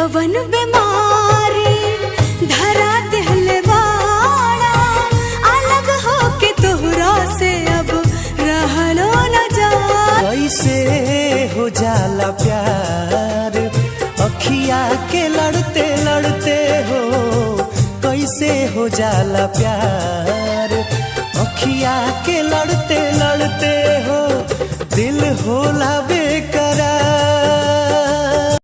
कवन बीमारी धरा दिहले बाड़ा, अलग होके तोहरा से अब रहलो न जा। कैसे हो जाला प्यार अखिया के लड़ते लड़ते हो, कैसे हो जाला प्यार अखिया के लड़ते लड़ते हो। दिल होला बे